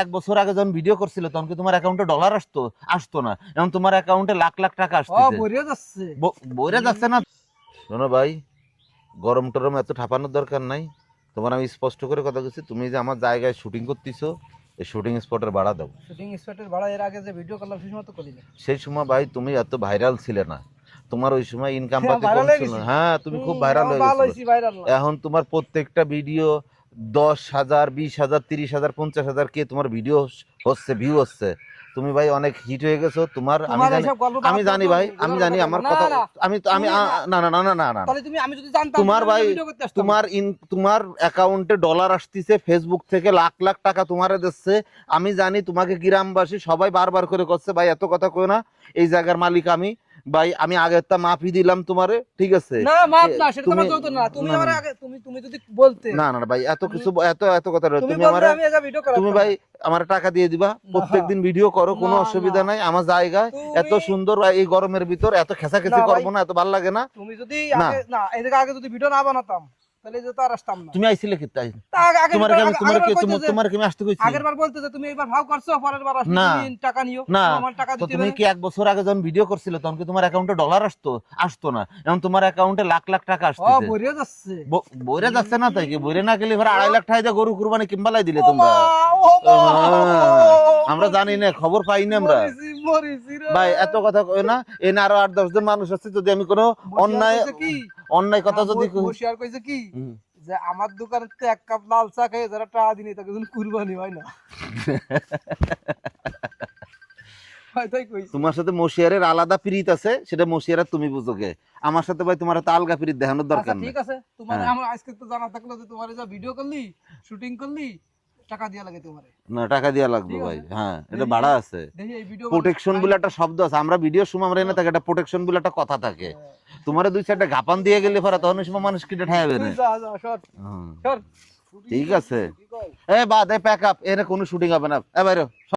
এক বছর আগে যখন ভিডিও করছিল তখন কি তোমার অ্যাকাউন্টে ডলার আসতো না, এখন তোমার অ্যাকাউন্টে লাখ লাখ টাকা আসছে। বইরে যাচ্ছে না। শোনো ভাই, গরম টরম এত ঠাপানোর দরকার নাই। তোমার আমি স্পষ্ট করে কথা বলছি, তুমি যে আমার জায়গায় শুটিং করতেছো, এই শুটিং স্পটের ভাড়া দাও। শুটিং স্পটের ভাড়া এর আগে যে ভিডিও করলাম সেই সময় তো করি না। সেই সময় ভাই তুমি এত ভাইরাল ছিলে না, তোমার ওই সময় ইনকাম পাতি viral কম হয়ে ছিল। গেছি। হ্যাঁ, তুমি খুব ভাইরাল হয়ে ভালো গেছো। হইছি ভাইরাল না। এখন তোমার প্রত্যেকটা ভিডিও 10,000 20,000 30,000 50,000 কে তোমার ভিডিও হচ্ছে, ভিউ হচ্ছে। তুমি ভাই অনেক হিট হয়ে গেছো। তোমার আমি তোমার জানি, এইসব গল্প আমি বাদ জানি দাও, ভাই, তুমি আমি গুনার জানি কথা আমার বলো। কথা। না, না, আমি তুমি না না না না না না। তাহলে তুমি, আমি যদি জানতাম তোমার তাহলে ভাই, আমি ভিডিও করতে আসতাম না। তোমার অ্যাকাউন্টে ডলার আসতেছে, ফেসবুক থেকে লাখ লাখ টাকা তোমারে দিচ্ছে। আমি জানি তোমাকে গ্রামবাসী সবাই বারবার করে করছে, ভাই এত কথা কই না, এই জায়গার মালিক আমি। ভাই আমি আগের তা মাফি দিলাম তোমারে, ঠিক আছে? না মাপ না, সেটা তুমি তোমার যৌতুক না। তুমি না আমার আগে তুমি যদি বলতে, না না ভাই, এত কিছু এত কথা নয়। তুমি তুমি বলতে আমারে, আমি এটা ভিডিও করাতাম তুমি না। ভাই আমার টাকা দিয়ে দিবা, প্রত্যেকদিন ভিডিও করো, কোনো না, অসুবিধা না। নাই। আমার জায়গায় এত তুমি সুন্দর, এই গরমের ভিতর এত খেসাখেসি না ভাই, করবো না, এত ভালো লাগে না। তুমি যদি না, আগে না এর আগে যদি ভিডিও না বানাতাম তাহলে যে তো আর আসতাম না। তুমি আইছিলে কি তাই? তা আগে তোমার কি আমি আগেরবার তোমার কি আমি আসতে কইছি? আগেরবার বলতে যে তুমি এইবার ভাও করছো, পরের বার আসলে না তুমি টাকা নিও, না। আমার টাকা তো দিতে তুমি হবে। কি এক বছর আগে যখন ভিডিও করছিল তখন কি তোমার অ্যাকাউন্টে ডলার আসতো না, এখন তোমার অ্যাকাউন্টে লাখ লাখ টাকা আসছে। বইরে যাচ্ছে। বইরে যাচ্ছে না তাই কি? বইরে না গেলে এবার 2.5 লাখ টাকা দিয়ে গরু কুরবানি কিম্বালাই দিলে ও তোমরা। মা, ও মা, আমরা জানি না, খবর পাই না আমরা। মরিছি রে। ভাই এত কথা কই না, এনে আরো 8-10 জন মানুষ আছে, যদি আমি কোনো অন্যায় কথা যদি বসিয়ার কইছে কি যে আমার দোকানে তো এক কাপ লাল চা খেয়ে যারা টাকা দিনি তাকে যেন কুরবানি হয় না। তাই কইছি। তোমার সাথে মশিয়ারের আলাদা প্রীত আছে, সেটা মশিয়ারা তুমি বুঝোগে। আমার সাথে ভাই তোমার তো আলগা প্রীত দেখানোর দরকার আচ্ছা নেই। ঠিক আছে, তোমার আমার আজকে তো জানা থাকলো যে তোমার যা ভিডিও করলি, শুটিং করলি, টাকা দিয়া লাগে তোমারে। না, টাকা দেওয়া লাগবে ভাই। হ্যাঁ, এটা ভাড়া আছে। দেখি এই ভিডিও প্রোটেকশন বলে একটা শব্দ আছে, আমরা ভিডিওর সময় আমরা এনে থাকে একটা প্রোটেকশন বলে একটা কথা থাকে। তোমারে 2-4টা গাপান দিয়ে গেলে পরে তখন ওই সময় মানুষ কিটা ঠায়াবে না। ঠিক আছে, এ বাদ, এ প্যাক আপ, এর কোনো শুটিং হবে না, এ বাইরে।